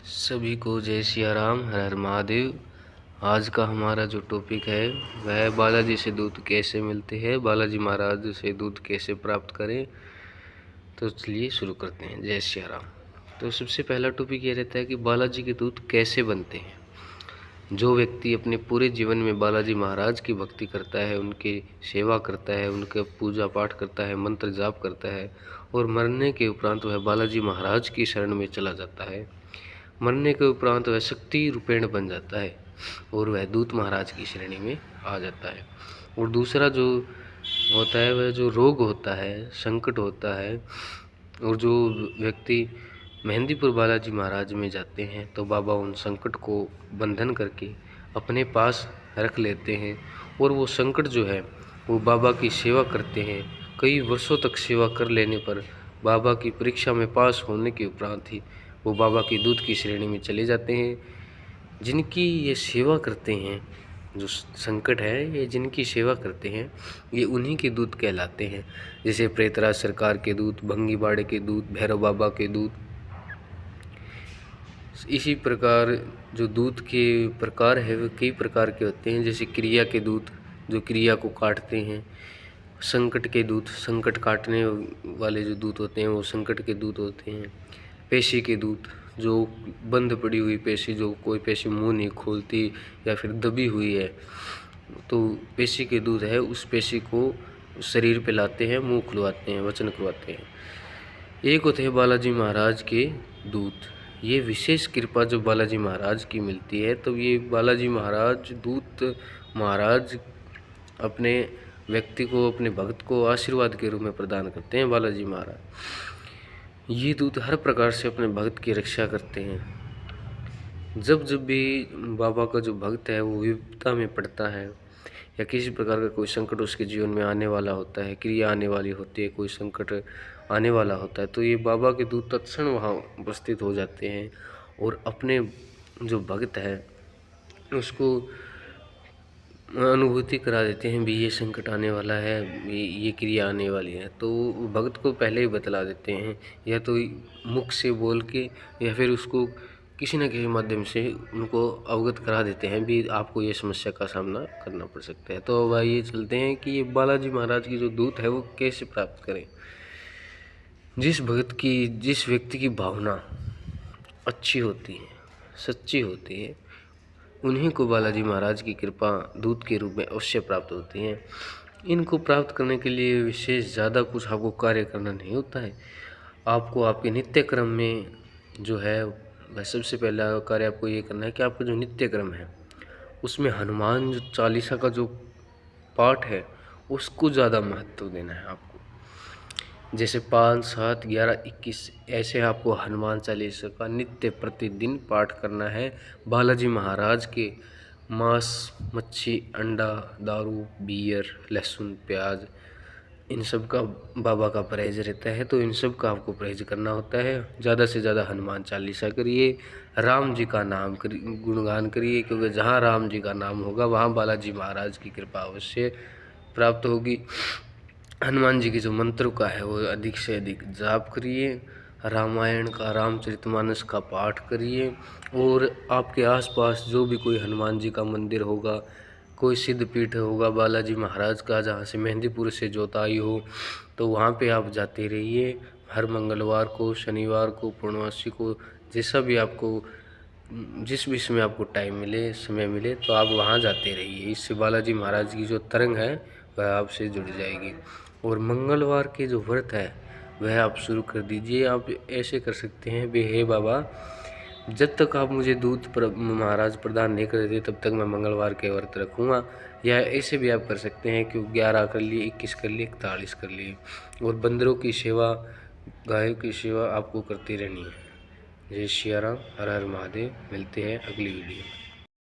सभी को जय सिया राम, हर हर महादेव। आज का हमारा जो टॉपिक है वह बालाजी से दूध कैसे मिलते हैं, बालाजी महाराज से दूध कैसे प्राप्त करें। तो चलिए शुरू करते हैं। जय सिया राम। तो सबसे पहला टॉपिक ये रहता है कि बालाजी के दूध कैसे बनते हैं। जो व्यक्ति अपने पूरे जीवन में बालाजी महाराज की भक्ति करता है, उनकी सेवा करता है, उनका पूजा पाठ करता है, मंत्र जाप करता है और मरने के उपरांत वह बालाजी महाराज की शरण में चला जाता है, मरने के उपरांत वह शक्ति रूपेण बन जाता है और वह दूत महाराज की श्रेणी में आ जाता है। और दूसरा जो होता है वह जो रोग होता है, संकट होता है, और जो व्यक्ति मेहंदीपुर बालाजी महाराज में जाते हैं तो बाबा उन संकट को बंधन करके अपने पास रख लेते हैं और वो संकट जो है वो बाबा की सेवा करते हैं। कई वर्षों तक सेवा कर लेने पर बाबा की परीक्षा में पास होने के उपरांत ही वो बाबा की दूत की श्रेणी में चले जाते हैं। जिनकी ये सेवा करते हैं, जो संकट है ये जिनकी सेवा करते हैं, ये उन्हीं के दूत कहलाते हैं। जैसे प्रेतराज सरकार के दूत, भंगी बाड़े के दूत, भैरव बाबा के दूत। इसी प्रकार जो दूत के प्रकार है वे कई प्रकार के होते हैं। जैसे क्रिया के दूत जो क्रिया को काटते हैं, संकट के दूत संकट काटने वाले जो दूत होते हैं वो संकट के दूत होते हैं। पेशी के दूत जो बंद पड़ी हुई पेशी, जो कोई पेशी मुंह नहीं खोलती या फिर दबी हुई है, तो पेशी के दूत है उस पेशी को शरीर पे लाते हैं, मुंह खुलवाते हैं, वचन करवाते हैं। एक होते हैं बालाजी महाराज के दूत। ये विशेष कृपा जो बालाजी महाराज की मिलती है, तो ये बालाजी महाराज दूत महाराज अपने व्यक्ति को, अपने भक्त को आशीर्वाद के रूप में प्रदान करते हैं। बालाजी महाराज ये दूत हर प्रकार से अपने भक्त की रक्षा करते हैं। जब जब भी बाबा का जो भक्त है वो विपदा में पड़ता है या किसी प्रकार का कोई संकट उसके जीवन में आने वाला होता है, क्रिया आने वाली होती है, कोई संकट आने वाला होता है, तो ये बाबा के दूत तत्क्षण वहाँ उपस्थित हो जाते हैं और अपने जो भक्त है उसको अनुभूति करा देते हैं भी ये संकट आने वाला है, ये क्रिया आने वाली है। तो भक्त को पहले ही बतला देते हैं, या तो मुख से बोल के या फिर उसको किसी न किसी माध्यम से उनको अवगत करा देते हैं भी आपको ये समस्या का सामना करना पड़ सकता है। तो अब आइए चलते हैं कि ये बालाजी महाराज की जो दूत है वो कैसे प्राप्त करें। जिस भक्त की, जिस व्यक्ति की भावना अच्छी होती है, सच्ची होती है, उन्हीं को बालाजी महाराज की कृपा दूत के रूप में अवश्य प्राप्त होती है। इनको प्राप्त करने के लिए विशेष ज़्यादा कुछ आपको कार्य करना नहीं होता है। आपको आपके नित्य क्रम में जो है वह सबसे पहला कार्य आपको ये करना है कि आपका जो नित्य क्रम है उसमें हनुमान जो चालीसा का जो पाठ है उसको ज़्यादा महत्व देना है आपको। जैसे 5, 7, 11, 21 ऐसे आपको हनुमान चालीसा का नित्य प्रतिदिन पाठ करना है। बालाजी महाराज के मांस, मच्छी, अंडा, दारू, बियर, लहसुन, प्याज, इन सब का बाबा का परहेज रहता है, तो इन सब का आपको परहेज करना होता है। ज़्यादा से ज़्यादा हनुमान चालीसा करिए, राम जी का नाम गुणगान करिए, क्योंकि जहाँ राम जी का नाम होगा वहाँ बालाजी महाराज की कृपा अवश्य प्राप्त होगी। हनुमान जी के जो मंत्रों का है वो अधिक से अधिक जाप करिए, रामायण का, रामचरितमानस का पाठ करिए, और आपके आसपास जो भी कोई हनुमान जी का मंदिर होगा, कोई सिद्ध पीठ होगा बालाजी महाराज का जहाँ से मेहंदीपुर से जोत आई हो, तो वहाँ पे आप जाते रहिए। हर मंगलवार को, शनिवार को, पूर्णमासी को, जैसा भी आपको, जिस भी समय आपको टाइम मिले, समय मिले, तो आप वहाँ जाते रहिए। इससे बालाजी महाराज की जो तरंग है वह आपसे जुड़ जाएगी। और मंगलवार के जो व्रत है वह आप शुरू कर दीजिए। आप ऐसे कर सकते हैं भी, हे बाबा जब तक आप मुझे दूध महाराज प्रदान नहीं कर देते तब तक मैं मंगलवार के व्रत रखूँगा। या ऐसे भी आप कर सकते हैं कि 11 कर लिए, 21 कर लिए, 41 कर लिए। और बंदरों की सेवा, गायों की सेवा आपको करती रहनी है। जय सिया राम, हर हर महादेव। मिलते हैं अगली वीडियो में।